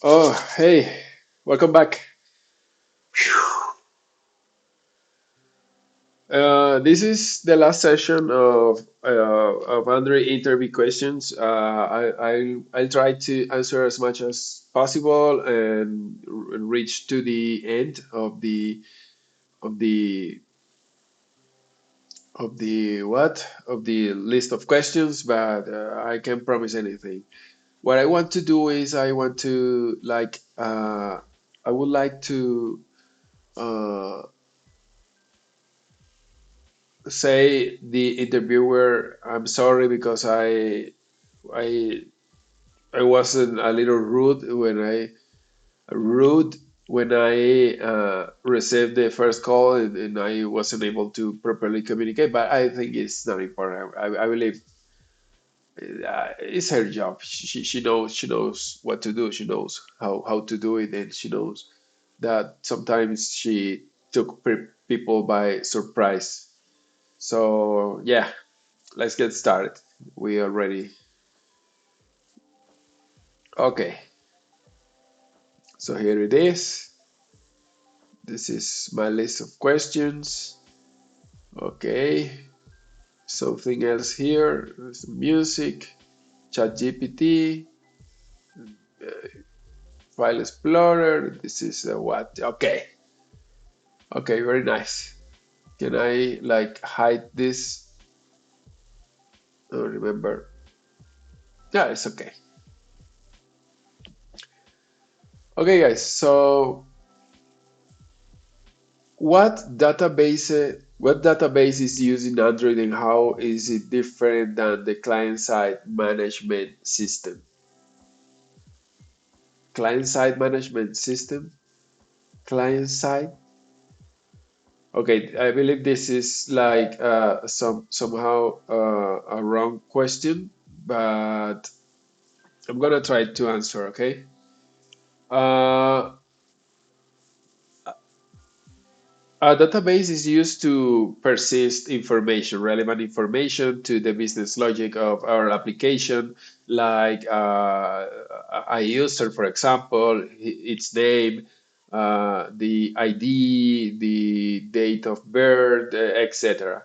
Oh, hey, welcome back. This is the last session of Andre interview questions. I'll try to answer as much as possible and reach to the end of the of the list of questions, but I can't promise anything. What I want to do is I would like to uh, say the interviewer, I'm sorry because I I wasn't a little rude when I received the first call and I wasn't able to properly communicate. But I think it's not important. I believe it's her job. She knows what to do. She knows how to do it, and she knows that sometimes she took people by surprise. So yeah, let's get started. We are ready. Okay, so here it is. This is my list of questions. Okay, something else here. There's music, ChatGPT, File Explorer. This is what? Okay, okay, very nice. Can I like hide this? Oh, remember? Yeah, it's okay. Okay, guys. So what database is used in Android and how is it different than the client-side management system? Client-side management system? Client-side? Okay, I believe this is like somehow a wrong question, but I'm gonna try to answer, okay? Uh, A database is used to persist information, relevant information to the business logic of our application, like a user, for example, its name, the ID, the date of birth, etc.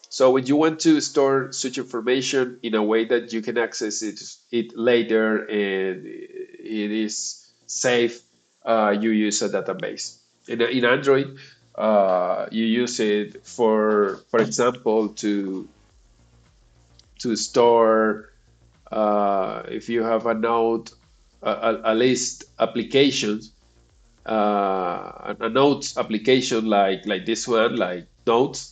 So when you want to store such information in a way that you can access it later and it is safe, you use a database. In Android, you use it for example, to store if you have a node, a list applications, a notes application like this one, like Notes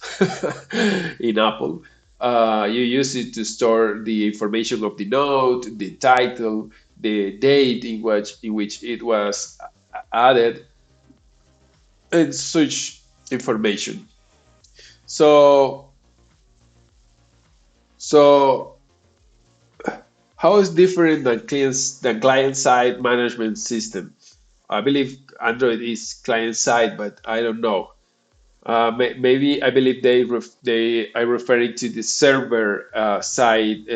in Apple. You use it to store the information of the node, the title, the date in which it was added, and such information. So so how is different than client side management system? I believe Android is client side, but I don't know. Maybe I believe they are referring to the server side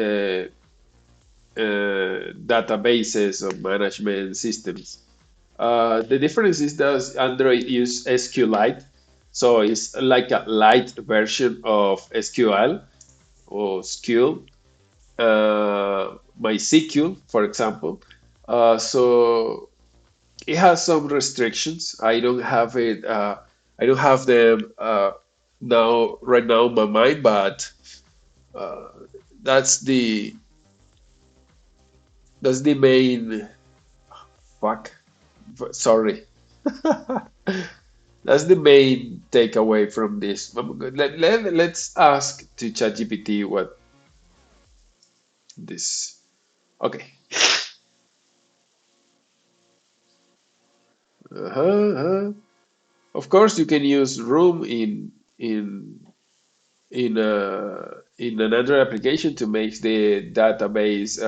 databases of management systems. The difference is that Android use SQLite, so it's like a light version of SQL or SQL, MySQL, for example. So it has some restrictions. I don't have it. I don't have them right now in my mind, but uh, that's the main fuck. Sorry, that's the main takeaway from this. Let's ask to ChatGPT what this. Okay. Uh-huh. Of course, you can use Room in an Android application to make the database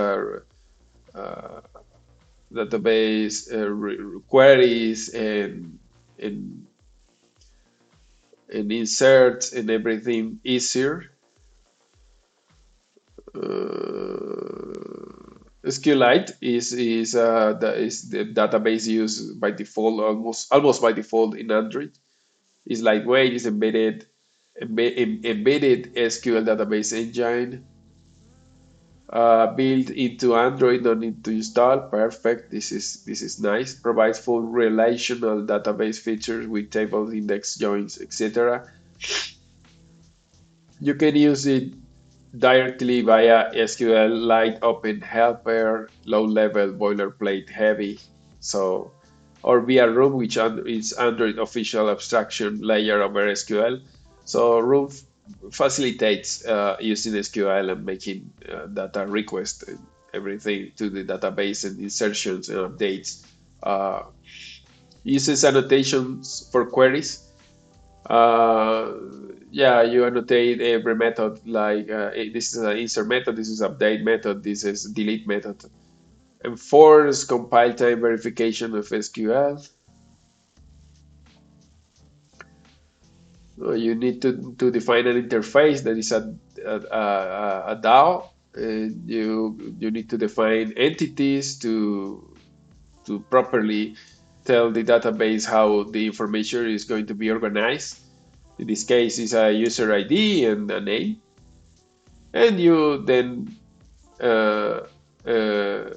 queries and and inserts and everything easier. SQLite is the database used by default, almost by default in Android. It's lightweight, it's embedded SQL database engine built into Android, no need to install. Perfect. This is nice. Provides full relational database features with table index joins, etc. You can use it directly via SQLite Open Helper, low level boilerplate heavy. So, or via Room, which is Android official abstraction layer over SQL. So Room facilitates using SQL and making data requests and everything to the database and insertions and updates. Uh, Uses annotations for queries. uh, yeah, you annotate every method like this is an insert method, this is update method, this is delete method. Enforce compile time verification of SQL. You need to define an interface that is a DAO. And you need to define entities to properly tell the database how the information is going to be organized. In this case, is a user ID and a name, and you then uh, uh,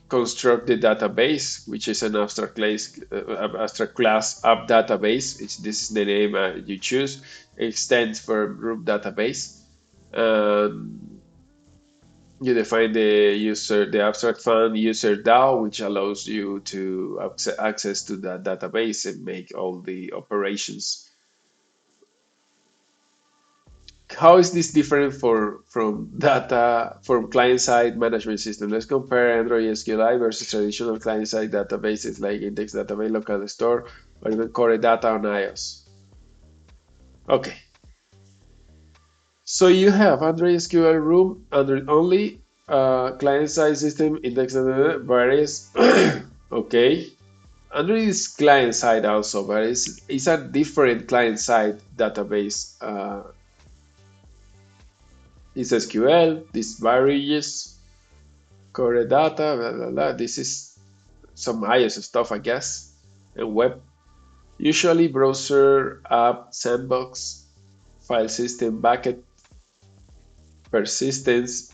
construct the database, which is an abstract class app database. This is the name you choose. It stands for group database. Um, you define the abstract fund user DAO, which allows you to access to that database and make all the operations. How is this different from data from client-side management system? Let's compare Android SQLite versus traditional client-side databases like Index Database, Local Store, or even Core Data on iOS. Okay, so you have Android SQL Room, Android only, client-side system, Index Database, varies. Okay, Android is client-side also, but it's a different client-side database. It's SQL, this varies, core data, blah, blah, blah. This is some iOS stuff, I guess, and web. Usually browser, app, sandbox, file system, bucket, persistence,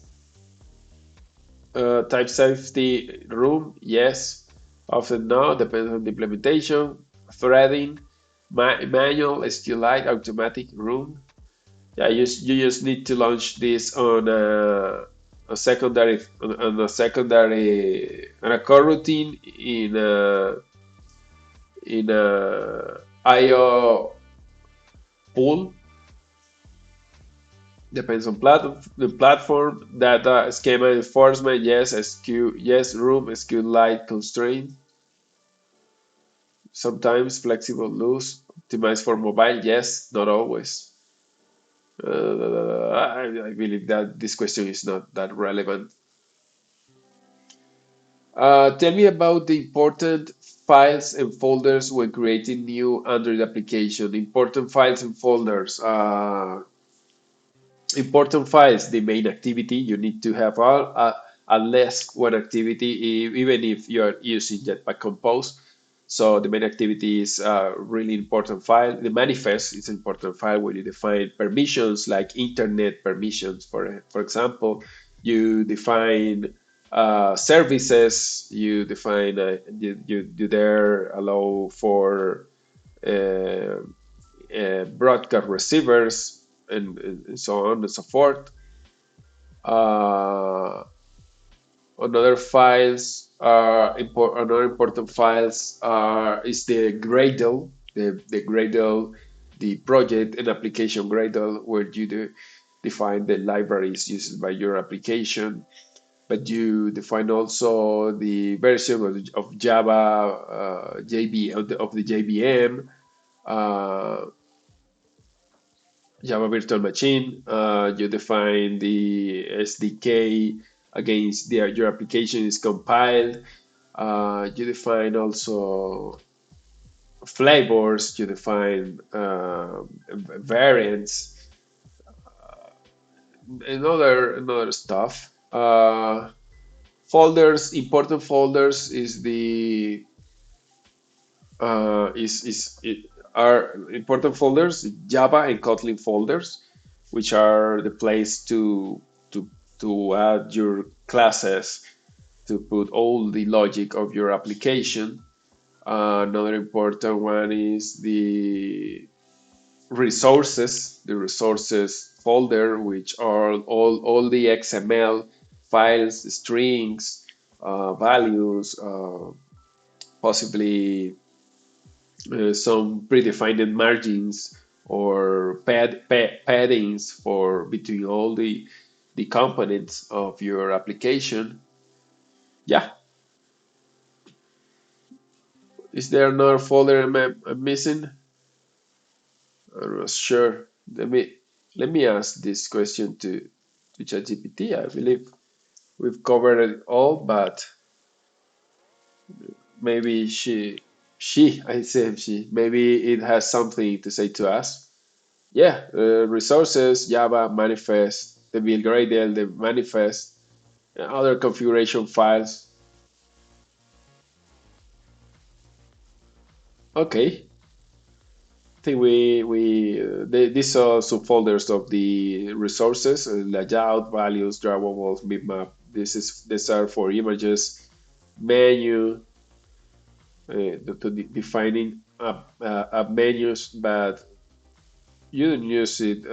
type safety, room, yes. Often no, depends on the implementation. Threading, manual, SQLite, automatic, room. Yeah, you just need to launch this on a secondary on a secondary on a coroutine in a IO pool. Depends on the platform. Data schema enforcement, yes. SQ, yes. Room, SQLite constraint. Sometimes flexible loose. Optimized for mobile, yes. Not always. I believe that this question is not that relevant. Tell me about the important files and folders when creating new Android application. Important files and folders. Important files, the main activity. You need to have all at least one activity, even if you are using Jetpack Compose. So the main activity is a really important file. The manifest is an important file where you define permissions like internet permissions. For example, you define services. You define you there allow for uh, broadcast receivers and so on and so forth. Uh, another important files is the Gradle, the Gradle, the project and application Gradle, where you define the libraries used by your application, but you define also the version of Java, of the JVM, uh, Java Virtual Machine. You define the SDK against your application is compiled. You define also flavors. You define variants and other stuff. Folders, important folders is it are important folders, Java and Kotlin folders, which are the place to to add your classes, to put all the logic of your application. Another important one is the resources folder, which are all the XML files, strings, values, possibly some predefined margins or paddings for between all the components of your application. Yeah, is there another folder I'm missing? I'm not sure. Let me ask this question to ChatGPT. I believe we've covered it all, but maybe I say she, maybe it has something to say to us. Yeah, resources, Java, manifest, the build Gradle, the manifest, other configuration files. Okay, I think these are subfolders of the resources, layout, values, drawables, bitmap. These are for images, menu, defining up menus, but you don't use it.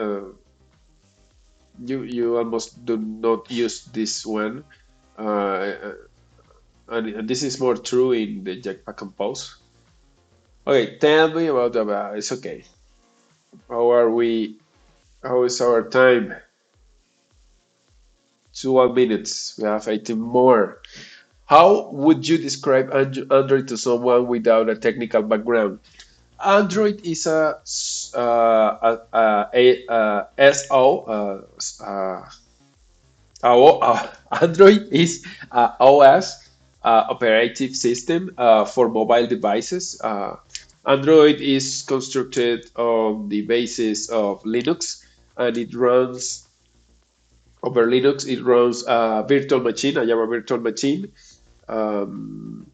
You almost do not use this one. Uh, and this is more true in the Jetpack Compose. Okay, tell me about it's okay. How are we? How is our time? 2 minutes. We have 18 more. How would you describe Android to someone without a technical background? Android is SO. Android is OS, operative system for mobile devices. Android is constructed on the basis of Linux, and it runs over Linux. It runs a virtual machine, a Java virtual machine. Um,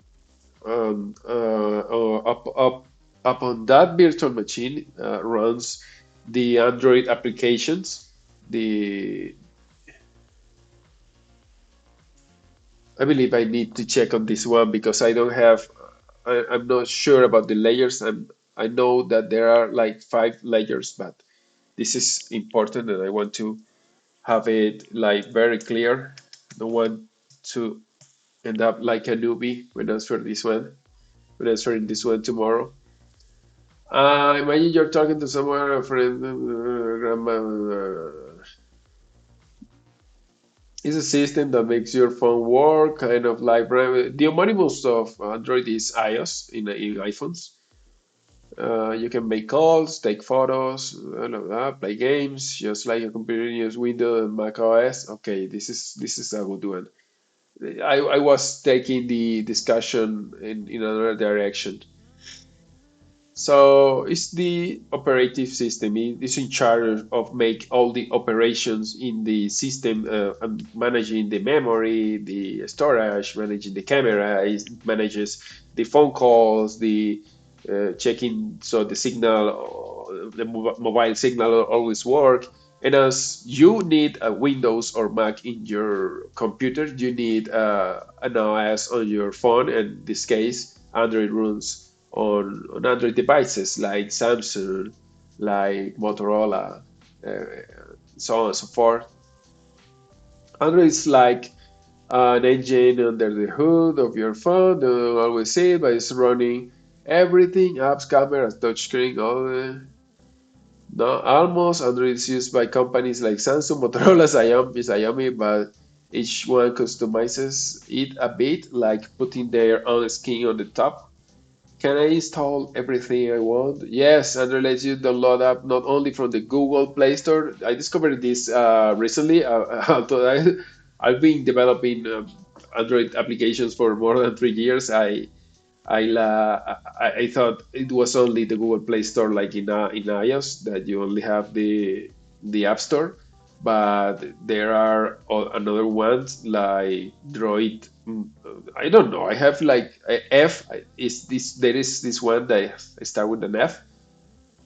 up on that virtual machine runs the Android applications. The I believe I need to check on this one because I don't have. I'm not sure about the layers. I know that there are like 5 layers, but this is important, and I want to have it like very clear. I don't want to end up like a newbie when answering this one. When answering this one tomorrow. Imagine you're talking to someone, a friend, grandma. It's a system that makes your phone work, kind of like the homonymous of Android is iOS in iPhones. You can make calls, take photos, blah, blah, blah, play games, just like a computer use Windows and Mac OS. Okay, this is a good one. I was taking the discussion in another direction. So it's the operative system. It is in charge of make all the operations in the system, and managing the memory, the storage, managing the camera. It manages the phone calls, the checking so the signal, the mobile signal always work. And as you need a Windows or Mac in your computer, you need an OS on your phone. And in this case, Android runs on Android devices like Samsung, like Motorola, so on and so forth. Android is like an engine under the hood of your phone. Don't always see it, but it's running everything: apps, cameras, touchscreen, all the. No, almost Android is used by companies like Samsung, Motorola, Xiaomi, but each one customizes it a bit, like putting their own skin on the top. Can I install everything I want? Yes, Android lets you download app not only from the Google Play Store. I discovered this recently. Although I've been developing Android applications for more than 3 years. I thought it was only the Google Play Store, like in iOS, that you only have the App Store. but there are another ones like Droid. I don't know. I have like a F. Is this there is this one that start with an F.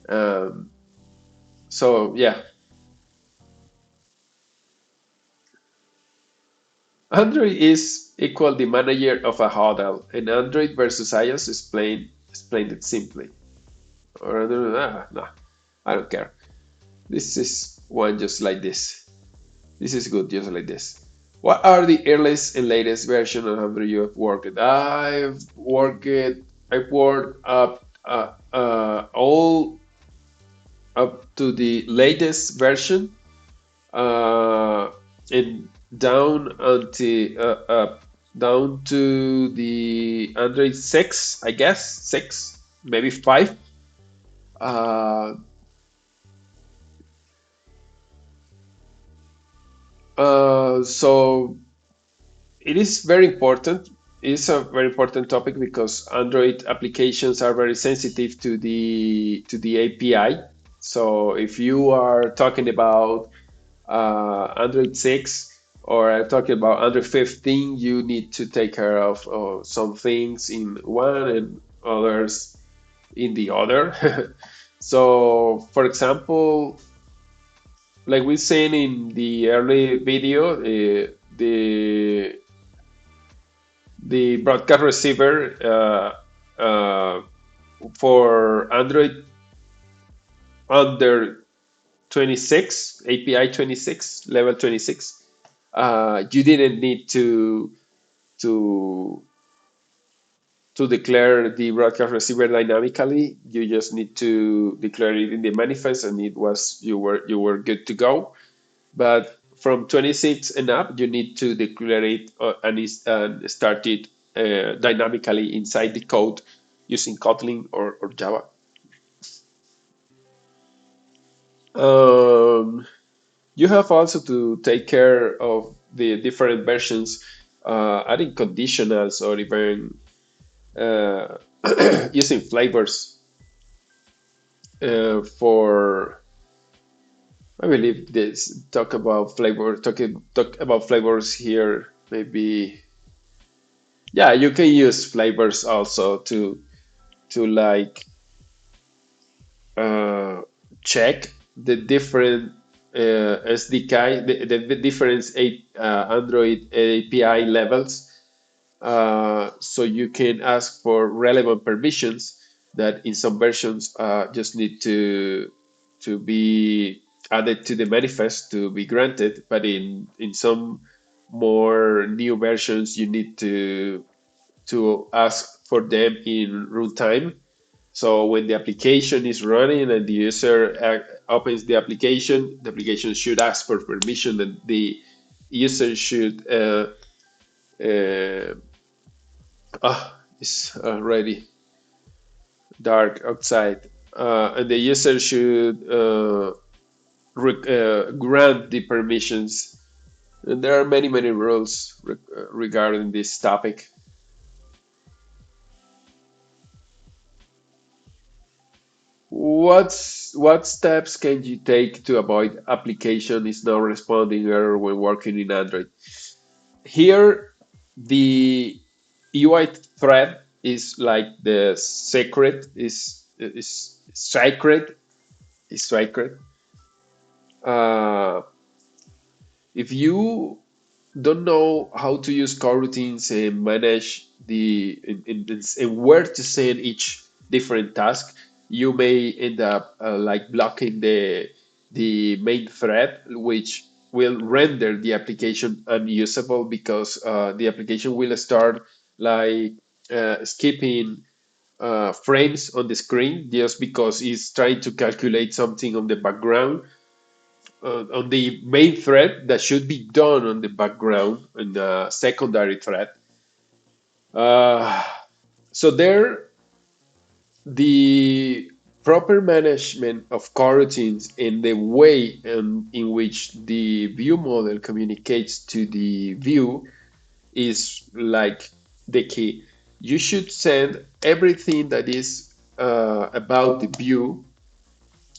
Um, so yeah, Android is equal the manager of a hodl, and Android versus iOS explained it simply. Or no, I don't care. This is one just like this. This is good just like this. What are the earliest and latest version of Android you have worked? I've worked all up to the latest version, uh, and down until down to the Android 6, I guess 6, maybe 5. Uh, so it is very important. It's a very important topic because Android applications are very sensitive to the API. So if you are talking about Android 6 or talking about Android 15, you need to take care of some things in one and others in the other. So, for example, like we seen in the early video, the broadcast receiver for Android under 26, API 26, level 26, you didn't need to to declare the broadcast receiver dynamically. You just need to declare it in the manifest, and you were good to go. But from 26 and up, you need to declare it and start it dynamically inside the code using Kotlin or Java. Um, you have also to take care of the different versions, adding conditionals or even uh, using flavors for. I believe this talk about flavors here. Maybe yeah, you can use flavors also to like uh, check the different SDK, the different Android API levels, so you can ask for relevant permissions that in some versions just need to be added to the manifest to be granted, but in some more new versions you need to ask for them in runtime. So when the application is running and the user opens the application should ask for permission, and the user should uh, it's already dark outside, and the user should grant the permissions. And there are many rules regarding this topic. What steps can you take to avoid application is not responding error when working in Android? Here, the UI thread is like the sacred is sacred is sacred. Uh, if you don't know how to use coroutines and manage and where to send each different task, you may end up like blocking the main thread, which will render the application unusable because the application will start like skipping frames on the screen just because it's trying to calculate something on the background on the main thread that should be done on the background in the secondary thread. Uh, so there, the proper management of coroutines and the way in which the view model communicates to the view is like the key. You should send everything that is about the view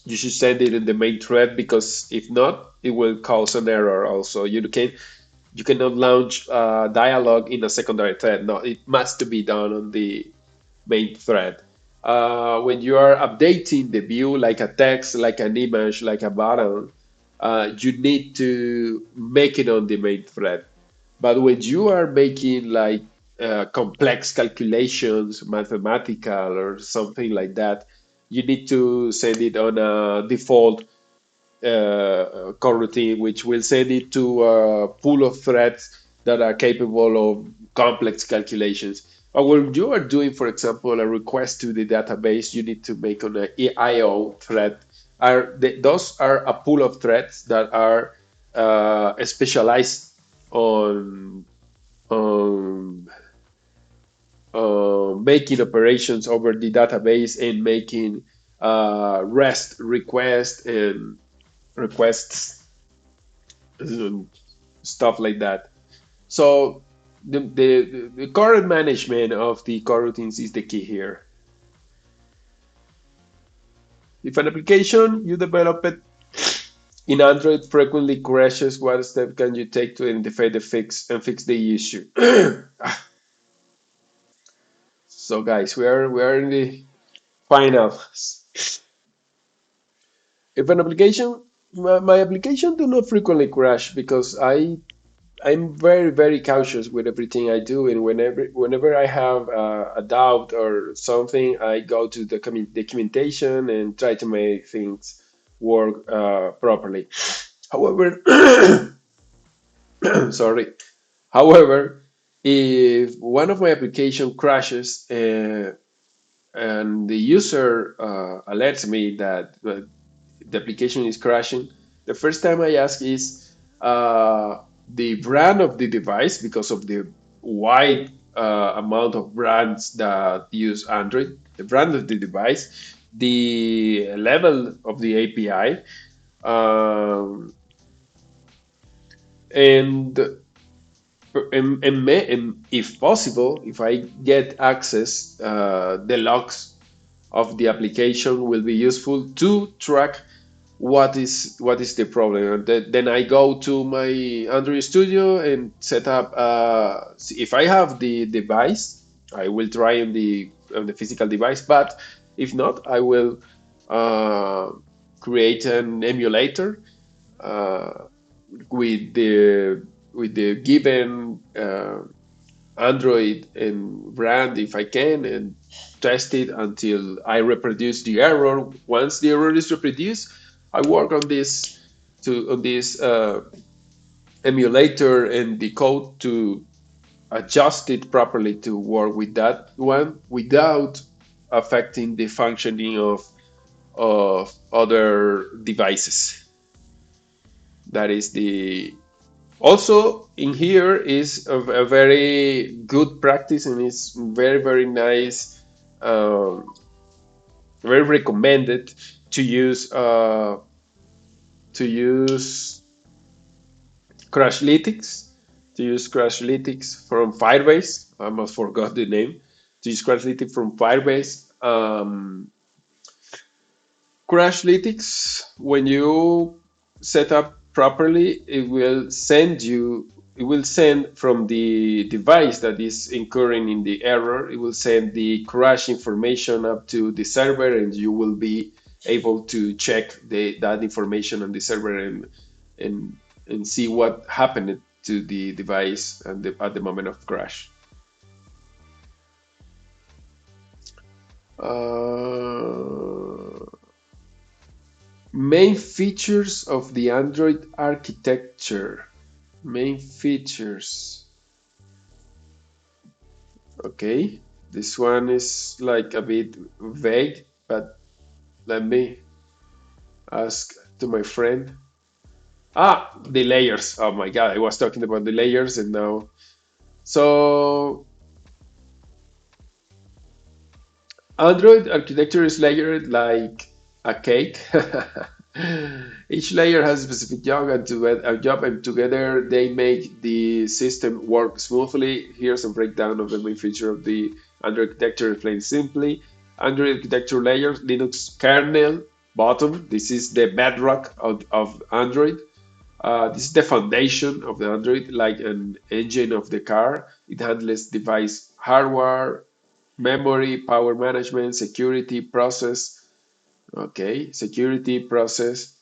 you should send it in the main thread because if not, it will cause an error. Also, you cannot launch dialogue in a secondary thread. No, it must be done on the main thread. When you are updating the view, like a text, like an image, like a button, you need to make it on the main thread. But when you are making like complex calculations, mathematical or something like that, you need to send it on a default coroutine, which will send it to a pool of threads that are capable of complex calculations. Or when you are doing, for example, a request to the database, you need to make on an IO thread. Those are a pool of threads that are specialized on on making operations over the database and making REST requests and requests and stuff like that. So the current management of the coroutines is the key here. If an application you develop it in Android frequently crashes, what step can you take to identify the fix and fix the issue? So guys, we are in the final. If an application my application do not frequently crash because I'm very cautious with everything I do, and whenever I have a doubt or something, I go to the documentation and try to make things work properly. However, sorry. However, if one of my application crashes and the user alerts me that the application is crashing, the first time I ask is the brand of the device because of the wide amount of brands that use Android, the brand of the device, the level of the API, um, and, and if possible, if I get access, the logs of the application will be useful to track what is the problem. And then I go to my Android Studio and set up. If I have the device, I will try on the physical device. But if not, I will uh, create an emulator uh, with the given Android and brand if I can, and test it until I reproduce the error. Once the error is reproduced, I work on this emulator and the code to adjust it properly to work with that one without affecting the functioning of other devices. That is the also in here is a very good practice, and it's very nice, um, very recommended to use to use Crashlytics, from Firebase. I almost forgot the name. To use Crashlytics from Firebase. Crashlytics, when you set up properly, it will send from the device that is incurring in the error, it will send the crash information up to the server, and you will be able to check that information on the server and and see what happened to the device at the moment of crash. Uh, Main features of the Android architecture. Main features. Okay, this one is like a bit vague, but let me ask to my friend. The layers. Oh my God, I was talking about the layers and now. So, Android architecture is layered like a cake. Each layer has a specific job, and together they make the system work smoothly. Here's a breakdown of the main feature of the Android architecture, explained simply. Android architecture layers: Linux kernel. bottom. This is the bedrock of Android. This is the foundation of the Android, like an engine of the car. It handles device hardware, memory, power management, security, process. Okay, security, process.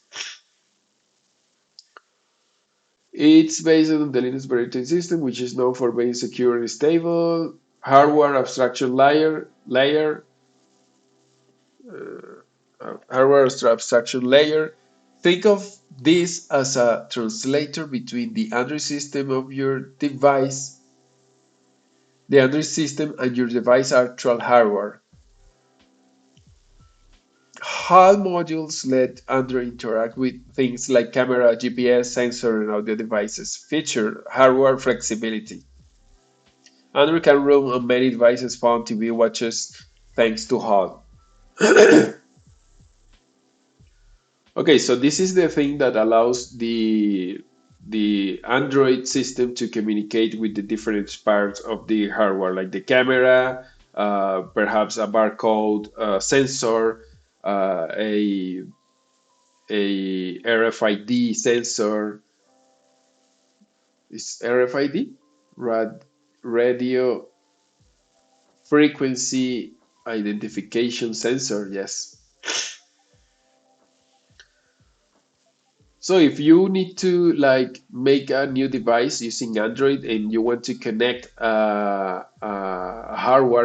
It's based on the Linux operating system, which is known for being secure and stable. Hardware abstraction hardware abstraction layer. Think of this as a translator between the Android system of your device, the Android system, and your device actual hardware. HAL modules let Android interact with things like camera, GPS, sensor, and audio devices. Feature hardware flexibility. Android can run on many devices, phone, TV, watches, thanks to HAL. Okay, so this is the thing that allows the Android system to communicate with the different parts of the hardware, like the camera, perhaps a barcode sensor, a RFID sensor. Is RFID? Radio frequency identification sensor. Yes. So if you need to like make a new device using Android and you want to connect hardware,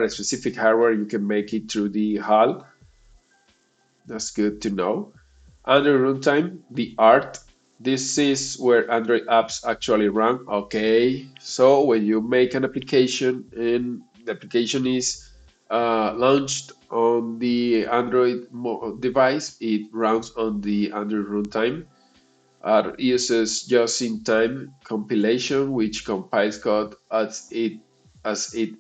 a specific hardware, you can make it through the HAL. That's good to know. Android runtime, the ART. This is where Android apps actually run. Okay, so when you make an application and the application is launched on the Android device, it runs on the Android runtime. R uses just-in-time compilation, which compiles code as it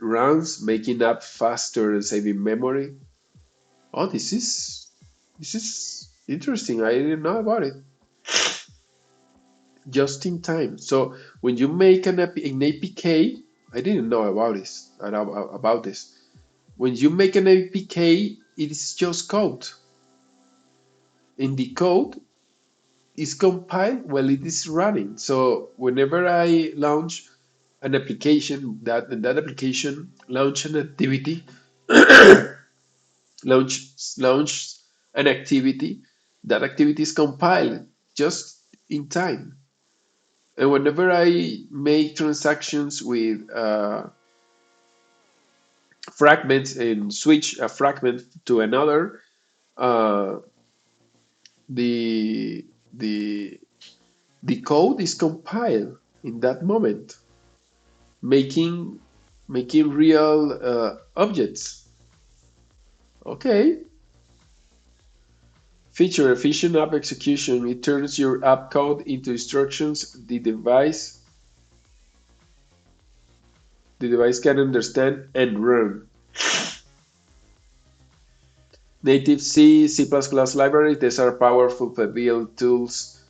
runs, making up faster and saving memory. Oh, this is interesting. I didn't know about it. Just in time. So when you make an APK, I didn't know about this. When you make an APK, it is just code. In the code is compiled while it is running. So whenever I launch an application, that application launch an activity, launch launch an activity, that activity is compiled just in time. And whenever I make transactions with fragments and switch a fragment to another, uh, the the the code is compiled in that moment, making making real objects. Okay. Feature efficient app execution. It turns your app code into instructions the device can understand and run. Native C, C++ libraries. These are powerful build tools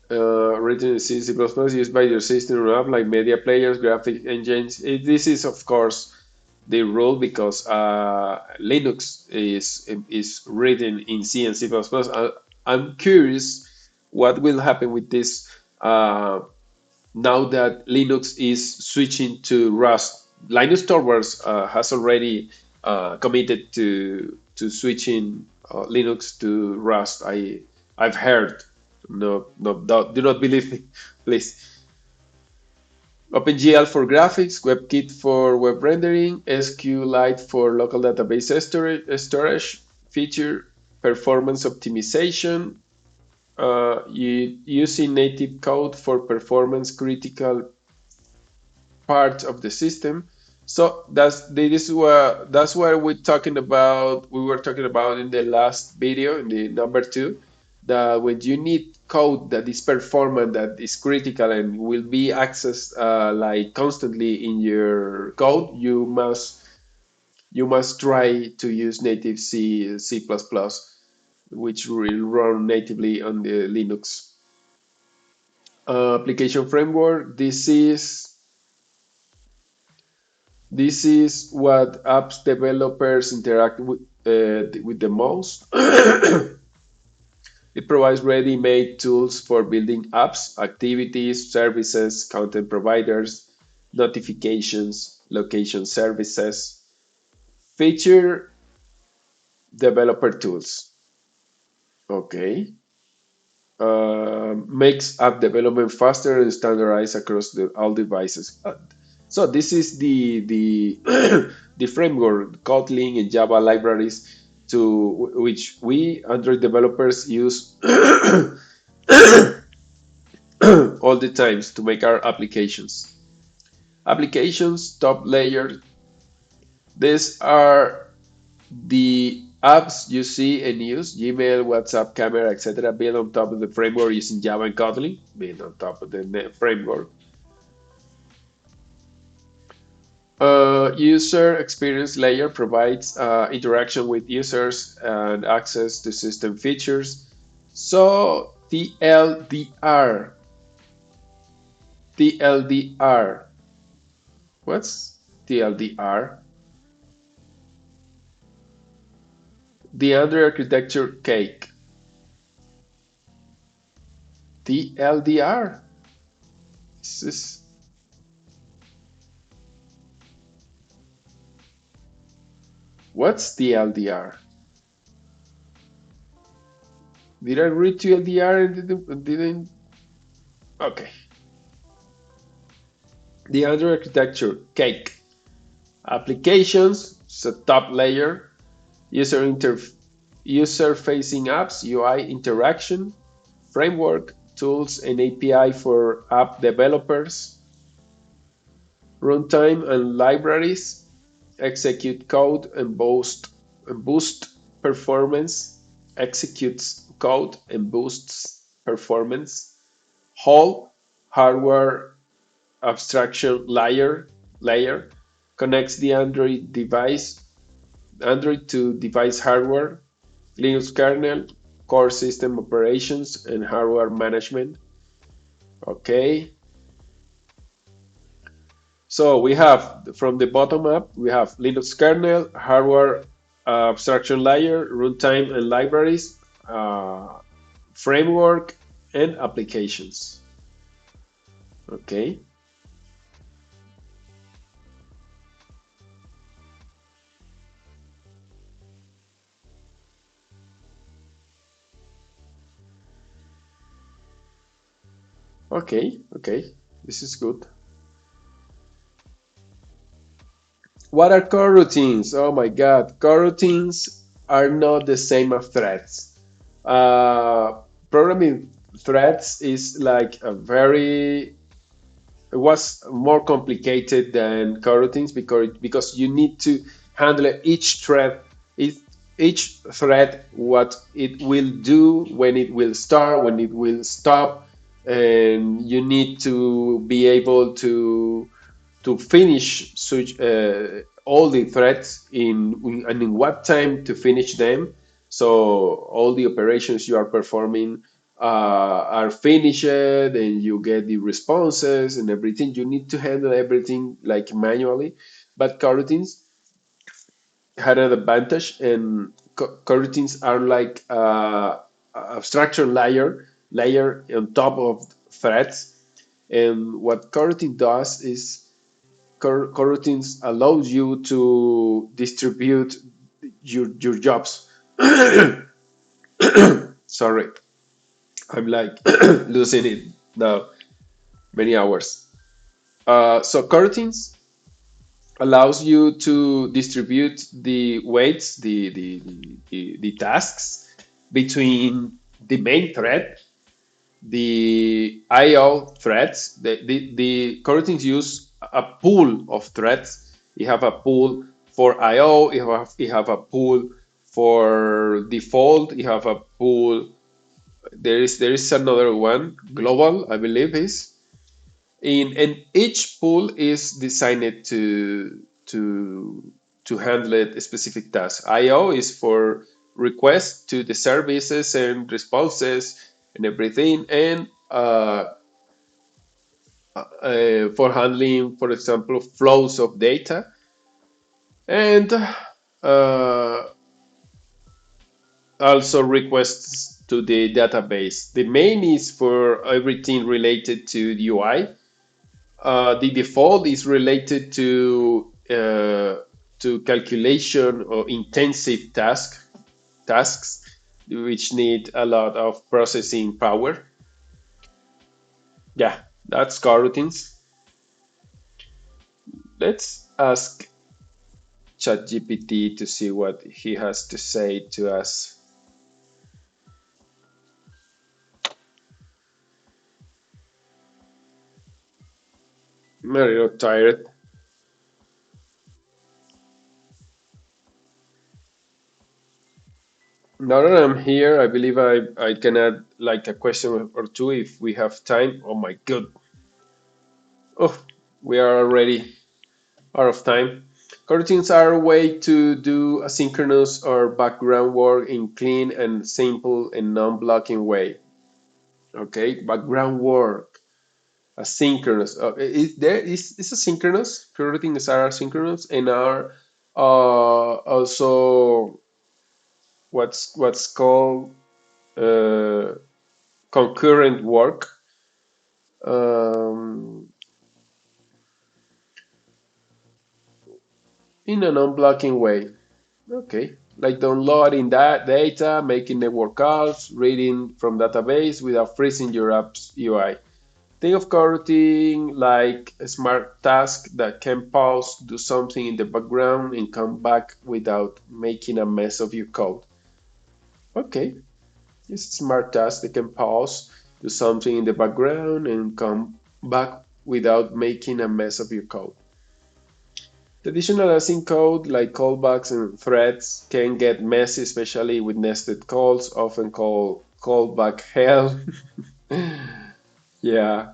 written in C, C++ used by your system or app like media players, graphic engines. This is, of course, the rule because Linux is written in C and C++. I'm curious what will happen with this now that Linux is switching to Rust. Linus Torvalds has already committed to switching Linux to Rust. I've heard. No, no, do not believe me, please. OpenGL for graphics, WebKit for web rendering, SQLite for local database storage, feature performance optimization, using native code for performance critical part of the system. So that's what we were talking about in the last video, in the number two, that when you need code that is performant, that is critical and will be accessed like constantly in your code, you must try to use native C++, which will run natively on the Linux application framework. This is what apps developers interact with the most. It provides ready-made tools for building apps, activities, services, content providers, notifications, location services, feature developer tools. Okay. Makes app development faster and standardized across all devices. So this is the the framework, Kotlin and Java libraries to which we Android developers use all the times to make our applications. Applications, top layer. These are the apps you see and use, Gmail, WhatsApp, Camera, etc., built on top of the framework using Java and Kotlin, built on top of the framework. User experience layer provides interaction with users and access to system features. So TLDR. What's TLDR? The Android architecture cake. TLDR. This is, what's TLDR? Did I read TLDR and didn't? Okay. The Android architecture cake. Applications, so top layer, user inter user facing apps, UI interaction, framework, tools and API for app developers, runtime and libraries, execute code and boost performance, executes code and boosts performance, whole hardware abstraction layer connects the Android to device hardware, Linux kernel, core system operations, and hardware management. Okay, so we have from the bottom up, we have Linux kernel, hardware abstraction layer, runtime and libraries, framework, and applications. Okay, okay, this is good. What are coroutines? Oh my God, coroutines are not the same as threads. Programming threads is like a very, it was more complicated than coroutines because you need to handle each thread, each thread, what it will do, when it will start, when it will stop, and you need to be able to finish such all the threads and in what time to finish them. So all the operations you are performing are finished, and you get the responses and everything. You need to handle everything like manually, but coroutines had an advantage, and coroutines are like abstraction layer on top of threads. And what coroutine does is coroutines allows you to distribute your jobs. Sorry, I'm like losing it now. Many hours. So coroutines allows you to distribute the weights, the tasks between the main thread, the IO threads. The coroutines use a pool of threads. You have a pool for IO, you have a pool for default, you have a pool. There is another one, global, I believe is. And each pool is designed to handle a specific task. IO is for requests to the services and responses and everything, and for handling, for example, flows of data, and uh, also requests to the database. The main is for everything related to the UI. The default is related to calculation or intensive tasks which need a lot of processing power. Yeah, that's coroutines. Let's ask ChatGPT to see what he has to say to us. I'm a little tired. Now that I'm here, I believe I can add like a question or two if we have time. Oh my god. Oh, we are already out of time. Coroutines are a way to do asynchronous or background work in clean and simple and non-blocking way. Okay, background work, asynchronous. Is asynchronous. Coroutines are asynchronous and are also what's called uh, concurrent work. Um, in a non-blocking way. Okay, like downloading that data, making network calls, reading from database without freezing your app's UI. Think of coroutine like a smart task that can pause, do something in the background, and come back without making a mess of your code. Okay, it's a smart task that can pause, do something in the background, and come back without making a mess of your code. Traditional async code like callbacks and threads can get messy, especially with nested calls, often called callback hell. Yeah,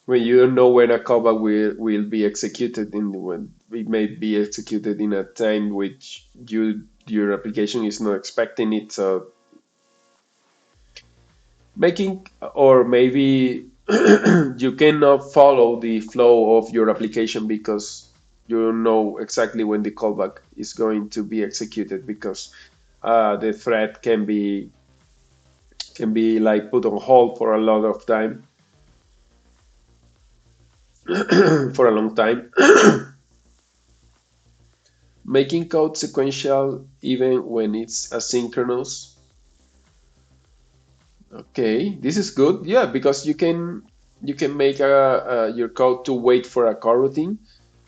when you don't know when a callback will be executed in when it may be executed in a time which your application is not expecting it. So making or maybe you cannot follow the flow of your application because you don't know exactly when the callback is going to be executed because the thread can be like put on hold for a lot of time for a long time. Making code sequential even when it's asynchronous. Okay, this is good. Yeah, because you can make your code to wait for a coroutine.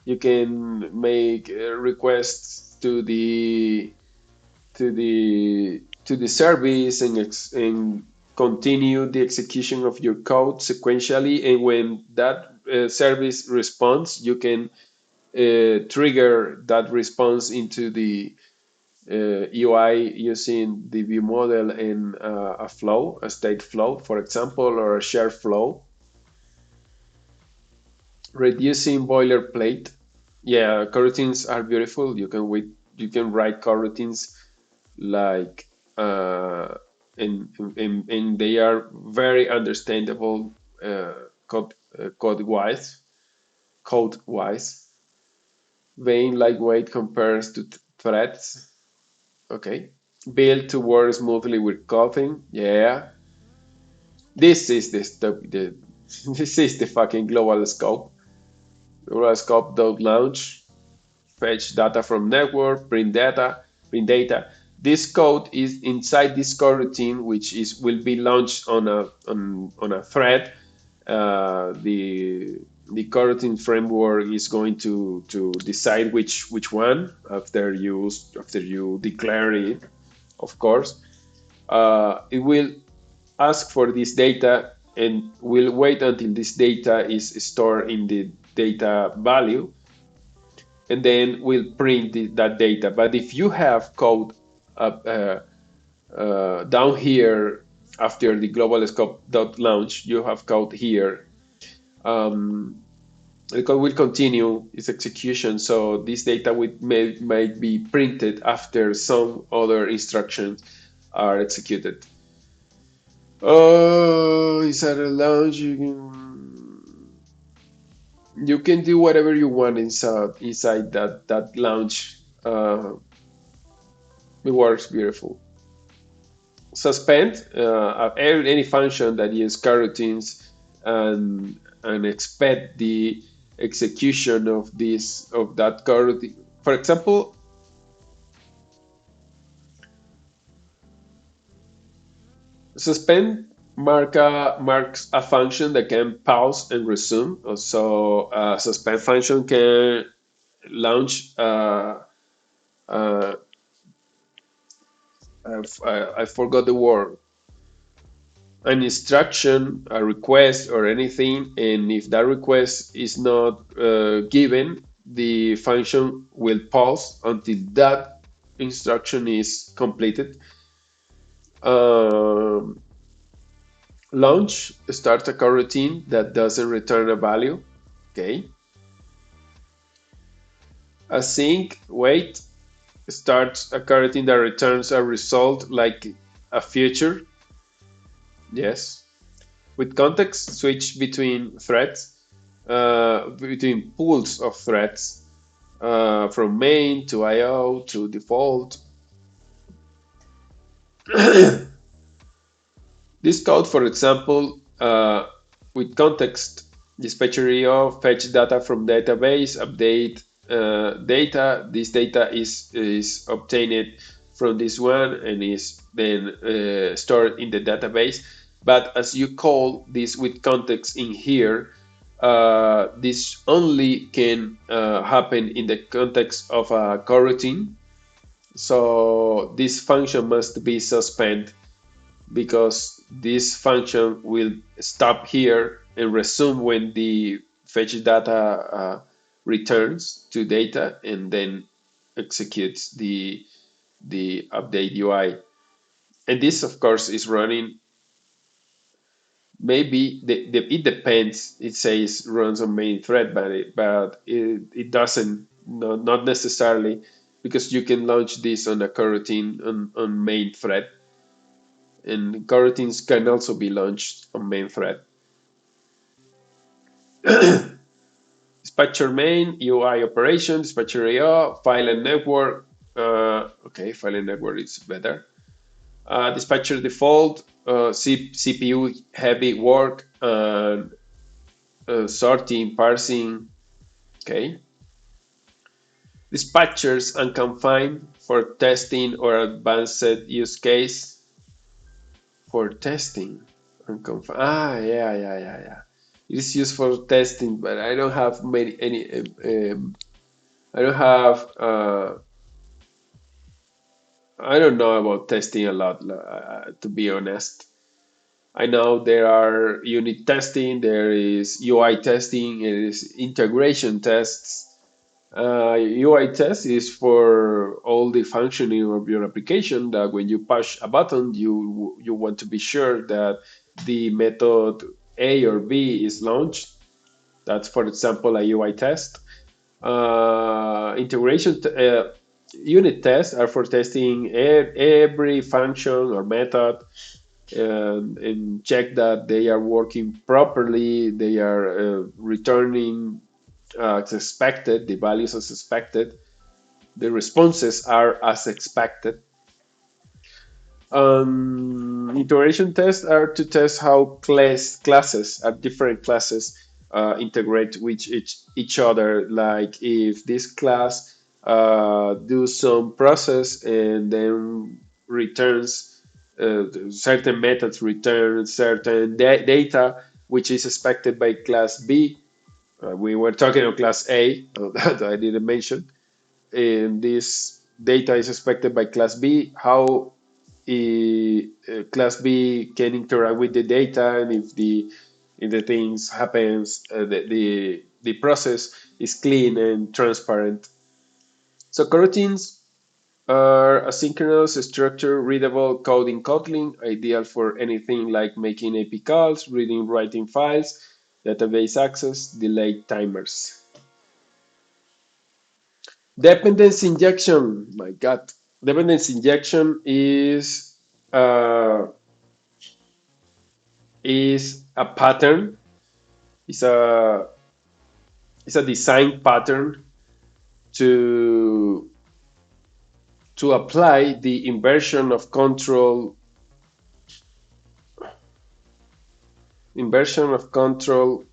You can make requests to the service and continue the execution of your code sequentially. And when that service responds, you can trigger that response into the UI using the view model and a flow, a state flow, for example, or a shared flow. Reducing boilerplate. Yeah, coroutines are beautiful. You can write coroutines like uh, and they are very understandable code wise. Being lightweight compares to threads. Okay. Build to work smoothly with Kotlin. Yeah. This is the this is the fucking global scope. Global scope dot launch. Fetch data from network. Print data. This code is inside this coroutine, which is will be launched on a thread. The coroutine framework is going to decide which one after you declare it, of course. It will ask for this data and will wait until this data is stored in the data value, and then we'll print that data. But if you have code down here after the global scope dot launch, you have code here. Um, the code will continue its execution, so this data might be printed after some other instructions are executed. Oh, inside the lounge, you can do whatever you want inside that lounge. It works beautiful. suspend any function that uses coroutines and expect the execution of that coroutine. For example, suspend marks a function that can pause and resume. So suspend function can launch uh, I forgot the word, an instruction, a request, or anything, and if that request is not given, the function will pause until that instruction is completed. Um, Launch starts a coroutine that doesn't return a value. Okay. Async wait starts a coroutine that returns a result like a future. Yes. With context, switch between threads, between pools of threads, from main to IO to default. This code, for example, with context, dispatcher EO fetch data from database, update data. This data is obtained from this one and is then stored in the database. But as you call this with context in here, this only can happen in the context of a coroutine. So this function must be suspended because this function will stop here and resume when the fetch data returns to data and then executes the update UI. And this, of course, is running. Maybe it depends. It says runs on main thread, but it doesn't. No, not necessarily, because you can launch this on a coroutine on main thread, and coroutines can also be launched on main thread. Dispatcher main, UI operation, dispatcher AO, file and network. Okay, file and network is better. Dispatcher default, CPU heavy work, and sorting, parsing. Okay. Dispatchers unconfined for testing or advanced use case. For testing, unconfined. Yeah. It is used for testing, but I don't have many any. I don't have. I don't know about testing a lot, to be honest. I know there are unit testing, there is UI testing, there is integration tests. UI test is for all the functioning of your application. That when you push a button, you want to be sure that the method A or B is launched. That's, for example, a UI test. Integration unit tests are for testing every function or method, and check that they are working properly, they are returning as expected, the values as expected, the responses are as expected. Iteration tests are to test how classes, different classes, integrate with each other. Like if this class do some process and then returns certain methods, return certain data which is expected by class B. We were talking of class A, that I didn't mention. And this data is expected by class B. How class B can interact with the data, and if the things happens, the process is clean and transparent. So coroutines are asynchronous, structured, readable code in Kotlin, ideal for anything like making AP calls, reading, writing files, database access, delayed timers. Dependency injection, my God. Dependency injection uh, is a pattern. It's a it's a design pattern to apply the inversion of control inversion of control,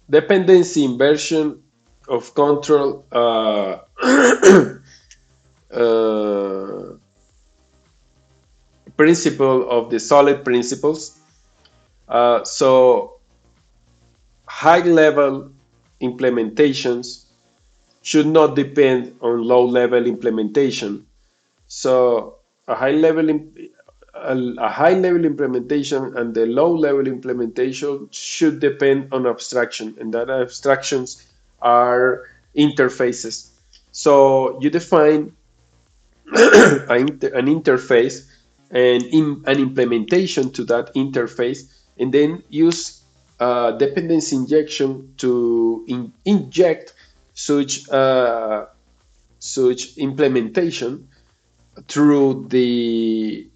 dependency inversion of control uh, principle of the solid principles. So high level implementations should not depend on low level implementation. So a high level a high level implementation and the low level implementation should depend on abstraction, and that abstractions are interfaces. So you define an interface and an implementation to that interface, and then use dependency injection to inject such such implementation through the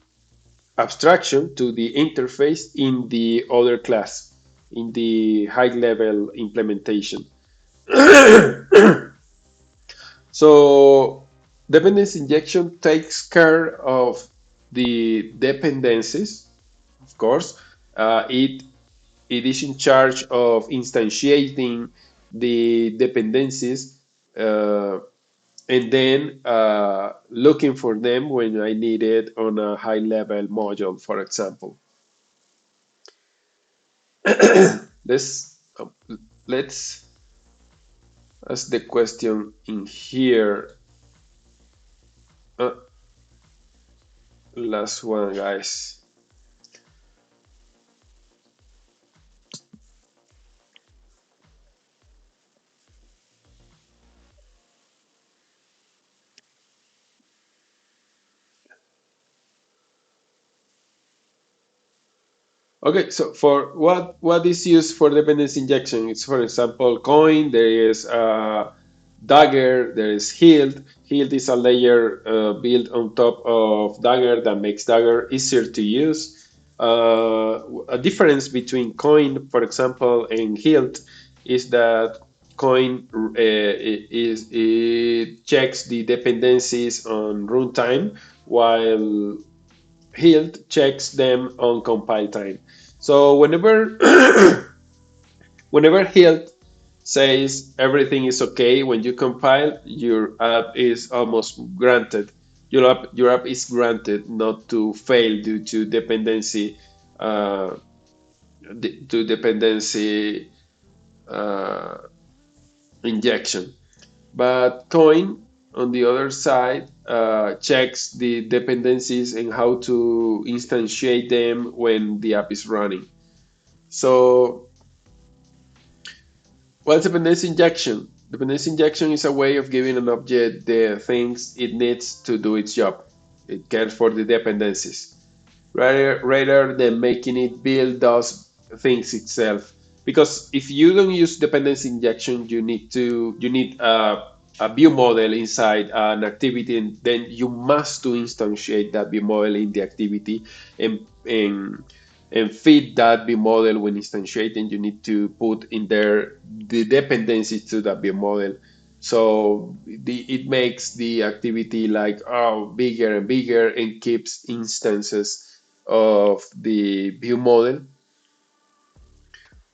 abstraction to the interface in the other class, in the high level implementation. So dependency injection takes care of the dependencies, of course. It is in charge of instantiating the dependencies, uh, and then looking for them when I need it on a high level module, for example. Let's let's ask the question in here. Uh, Last one, guys. Okay, so for what is used for dependency injection? It's, for example, coin. There is Dagger. There is Hilt. Hilt is a layer built on top of Dagger that makes Dagger easier to use. A difference between coin, for example, and Hilt is that coin it checks the dependencies on runtime, while Hilt checks them on compile time. So whenever Hilt says everything is okay when you compile, your app is almost granted. Your app is granted not to fail due to dependency uh, to dependency uh, injection. But Coin, on the other side, checks the dependencies and how to instantiate them when the app is running. So, what's dependency injection? Dependency injection is a way of giving an object the things it needs to do its job. It cares for the dependencies rather than making it build those things itself. Because if you don't use dependency injection, you need a view model inside an activity, and then you must to instantiate that view model in the activity, and and feed that view model. When instantiating, you need to put in there the dependencies to that view model. So it makes the activity like bigger and bigger, and keeps instances of the view model,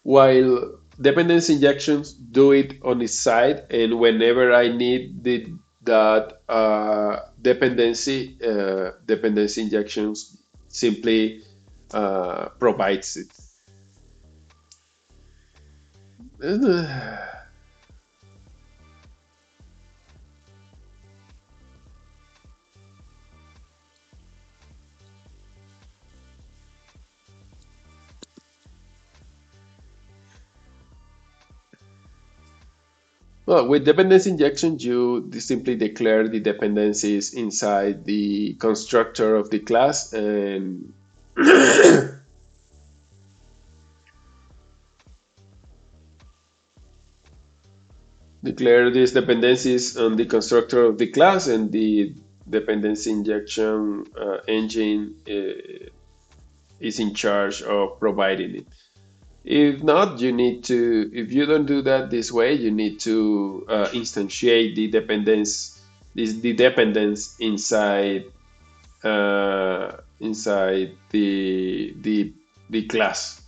while dependency injections do it on its side, and whenever I need that dependency injections simply provides it. Well, with dependency injection, you simply declare the dependencies inside the constructor of the class, and declare these dependencies on the constructor of the class, and the dependency injection engine is in charge of providing it. If not, if you don't do that this way, you need to instantiate the dependence inside inside the the class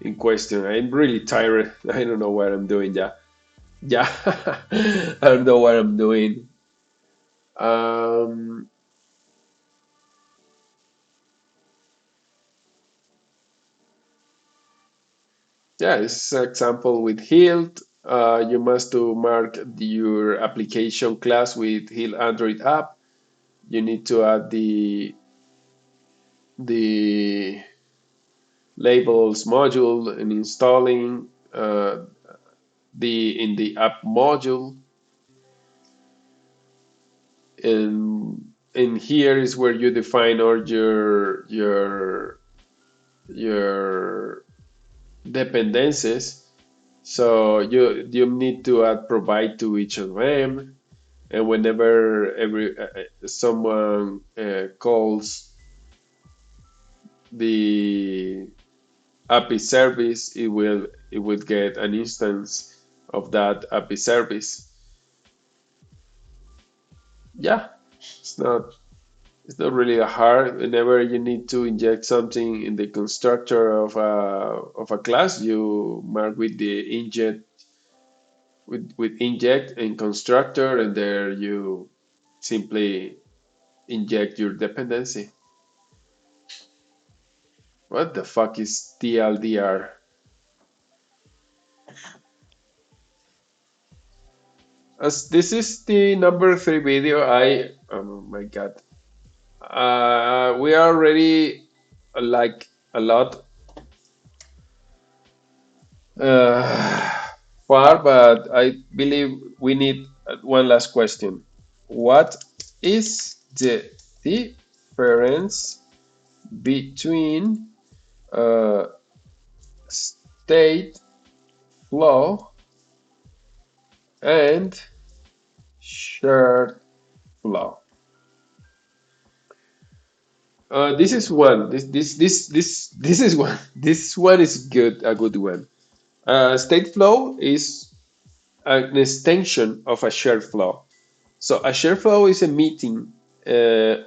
in question. I'm really tired. I don't know what I'm doing. Yeah, yeah. I don't know what I'm doing. Um, yeah, this is an example with Hilt. You must to mark your application class with Hilt Android app. You need to add the labels module and installing the in the app module, and here is where you define all your dependencies. So you need to add provide to each of them, and whenever every someone calls the API service, it will get an instance of that API service. Yeah, it's not it's not really hard. Whenever you need to inject something in the constructor of a class, you mark with the inject with inject and constructor, and there you simply inject your dependency. What the fuck is TLDR? As this is the number three video, oh my god, we are already like a lot uh, far, but I believe we need one last question. What is the difference between uh, state flow and shared flow? This is one. This is one. This one is good. A good one. State flow is an extension of a shared flow. So a shared flow is a meeting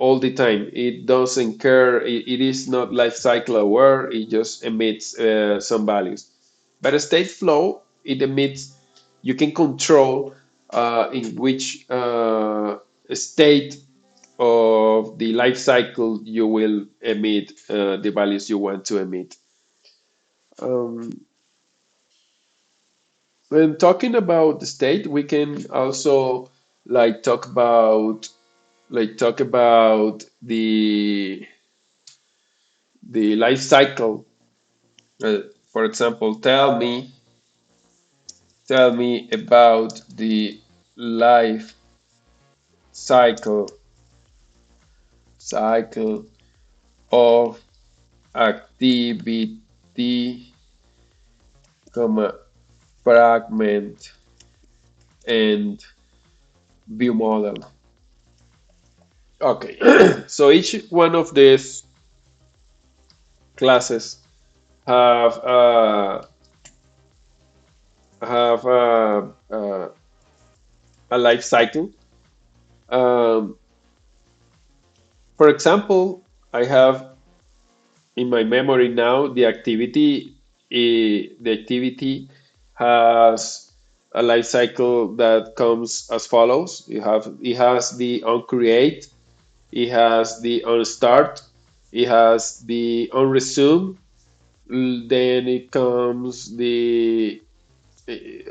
all the time. It doesn't care. It is not life cycle aware. It just emits some values. But a state flow, it emits. You can control in which state of the life cycle you will emit the values you want to emit. Um, when talking about the state, we can also like talk about the life cycle. For example, tell me about the life cycle of activity, comma, fragment, and view model. Okay, so each one of these classes have have a life cycle. Um, for example, I have in my memory now the activity. The activity has a life cycle that comes as follows. It has the on create, it has the on start, it has the on resume. Then it comes the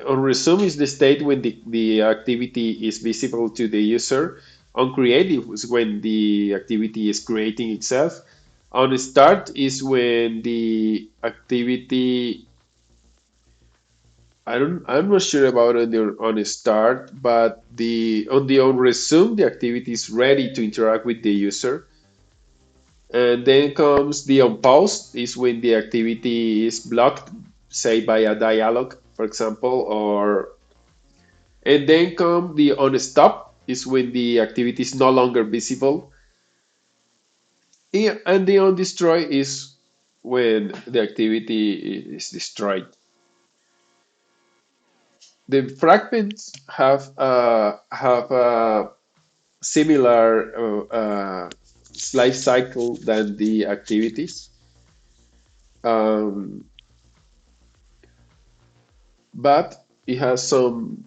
on resume is the state when the activity is visible to the user. On create is when the activity is creating itself. On start is when the activity, I'm not sure about on a start, but the on resume the activity is ready to interact with the user. And then comes the on pause is when the activity is blocked, say by a dialog, for example, or and then come the on stop is when the activity is no longer visible. And the on destroy is when the activity is destroyed. The fragments have a similar life cycle than the activities. um, but it has some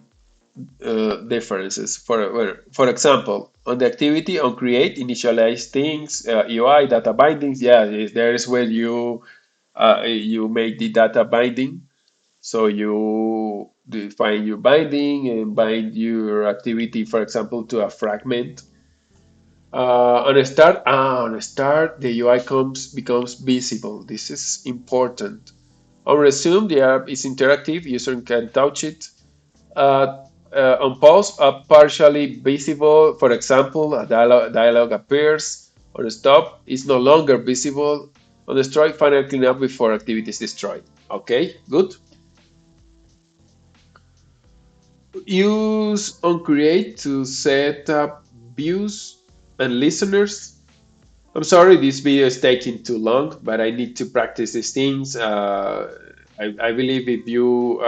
differences. For example, on the activity on create, initialize things, UI, data bindings. Yeah, there is where you make the data binding. So you define your binding and bind your activity, for example, to a fragment. On a start, the UI becomes visible. This is important. On resume, the app is interactive. User can touch it. Uh, on pause, partially visible. For example, a dialog appears. On stop, is no longer visible. On destroy, final cleanup before activity is destroyed. Okay, good. Use on create to set up views and listeners. I'm sorry this video is taking too long, but I need to practice these things. I believe if you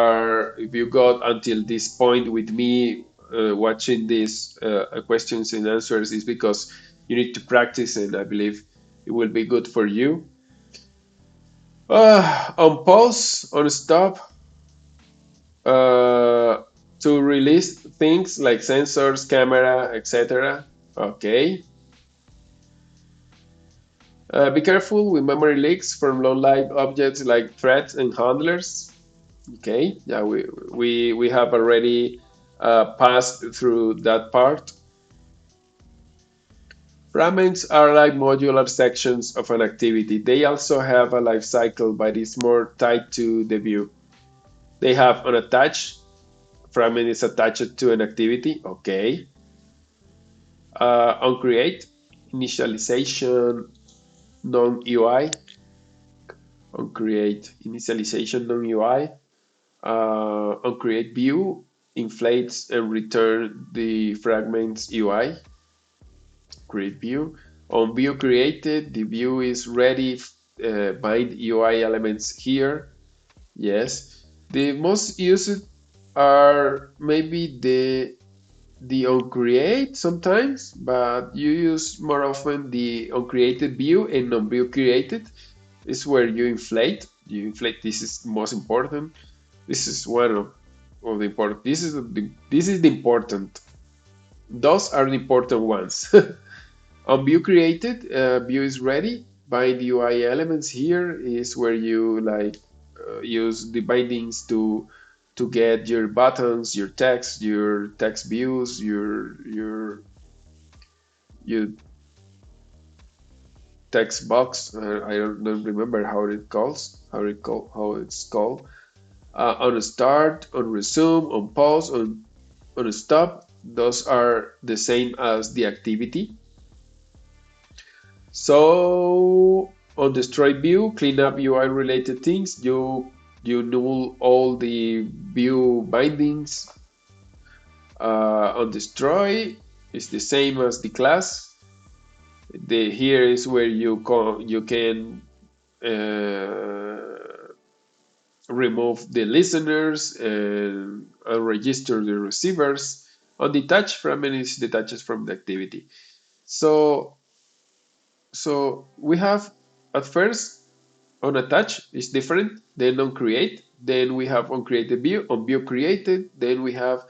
got until this point with me watching these questions and answers is because you need to practice, and I believe it will be good for you. On pause, on stop, uh, to release things like sensors, camera, etc. Okay. Be careful with memory leaks from low-light objects like threads and handlers. Okay, yeah, we have already passed through that part. Fragments are like modular sections of an activity. They also have a life cycle, but it's more tied to the view. They have an attach. Fragment is attached to an activity. Okay. On create, initialization, non-UI. On create, initialization, non-UI. On create view, inflates and return the fragments UI. Create view. On view created, the view is ready. Bind UI elements here. Yes. The most used are maybe the onCreate sometimes, but you use more often the onCreated view and non-view created. Is where you inflate. You inflate. This is the most important. This is one of the important. This is the important. Those are the important ones. On view created, view is ready. Bind UI elements here is where you like use the bindings to get your buttons, your text views, your text box. I don't remember how it's called. On start, on resume, on pause, on stop. Those are the same as the activity. So on destroy view, clean up UI related things. You null all the view bindings. On destroy is the same as the class. Here is where you can remove the listeners and register the receivers. On detach fragment is detaches from the activity. So we have at first on attach is different, then on create, then we have on created view, on view created, then we have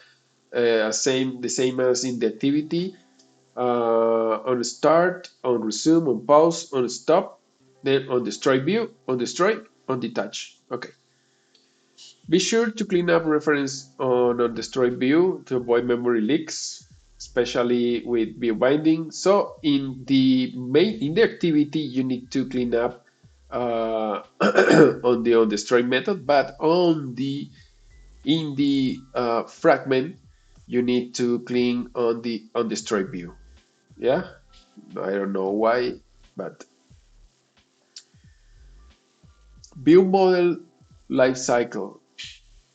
the same as in the activity, on start, on resume, on pause, on stop, then on destroy view, on destroy, on detach. Okay. Be sure to clean up reference on destroy view to avoid memory leaks, especially with view binding. So in the activity, you need to clean up on the on destroy method, but in the fragment, you need to clean on the on destroy view. Yeah, I don't know why, but view model life cycle.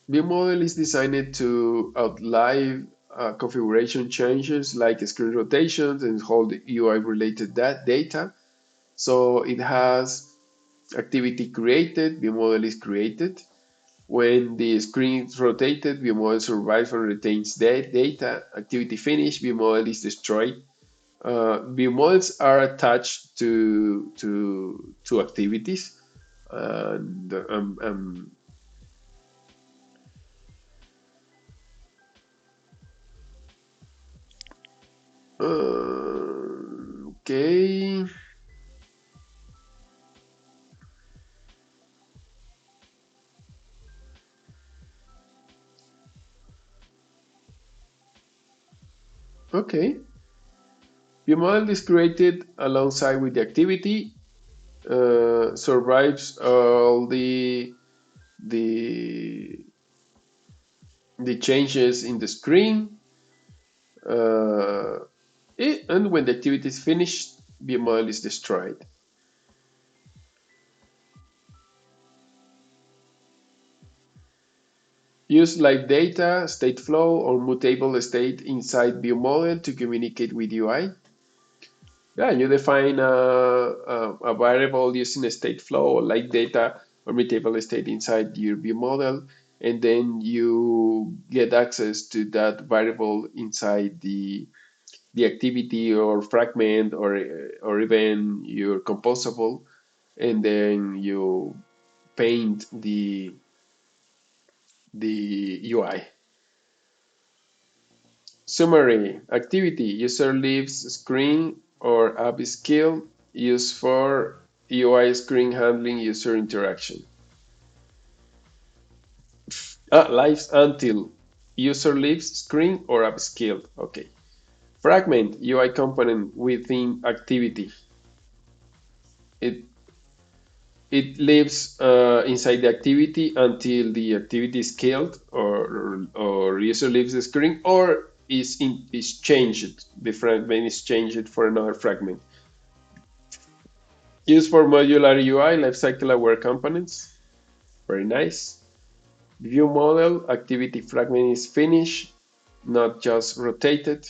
View model is designed to outlive configuration changes like screen rotations and hold UI related data. So it has activity created, view model is created. When the screen is rotated, view model survives and retains data. Activity finished, view model is destroyed. View models are attached to activities. And okay. Okay. View model is created alongside with the activity, survives all the the changes in the screen, uh, and when the activity is finished, view model is destroyed. Use live data, state flow, or mutable state inside view model to communicate with UI. Yeah, you define a variable using a state flow or live data or mutable state inside your view model, and then you get access to that variable inside the activity or fragment or even your composable, and then you paint the UI. Summary activity user leaves screen or app skill used for UI screen handling user interaction. Lives until user leaves screen or app skill. Okay. Fragment UI component within activity. It it lives inside the activity until the activity is killed or user leaves the screen or is changed. The fragment is changed for another fragment. Used for modular UI lifecycle aware components. Very nice. View model activity fragment is finished, not just rotated.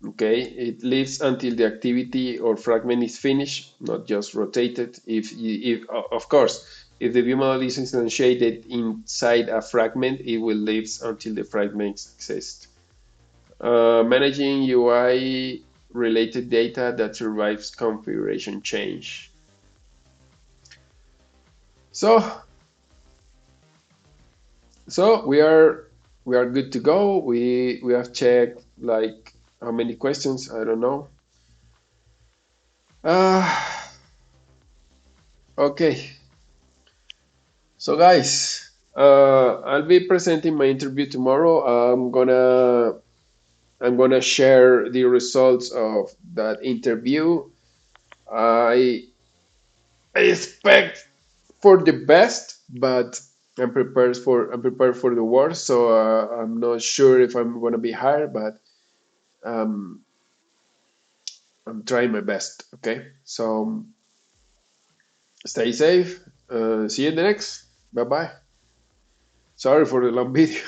Okay, it lives until the activity or fragment is finished, not just rotated. If of course, if the view model is instantiated inside a fragment, it will live until the fragments exist. Managing UI related data that survives configuration change. So, so we are good to go. We have checked like how many questions? I don't know. Uh, okay. So guys, I'll be presenting my interview tomorrow. I'm gonna share the results of that interview. I I expect for the best, but I'm prepared for the worst. So I'm not sure if I'm gonna be hired, but um, I'm trying my best. Okay, so stay safe. See you in the next. Bye bye. Sorry for the long video.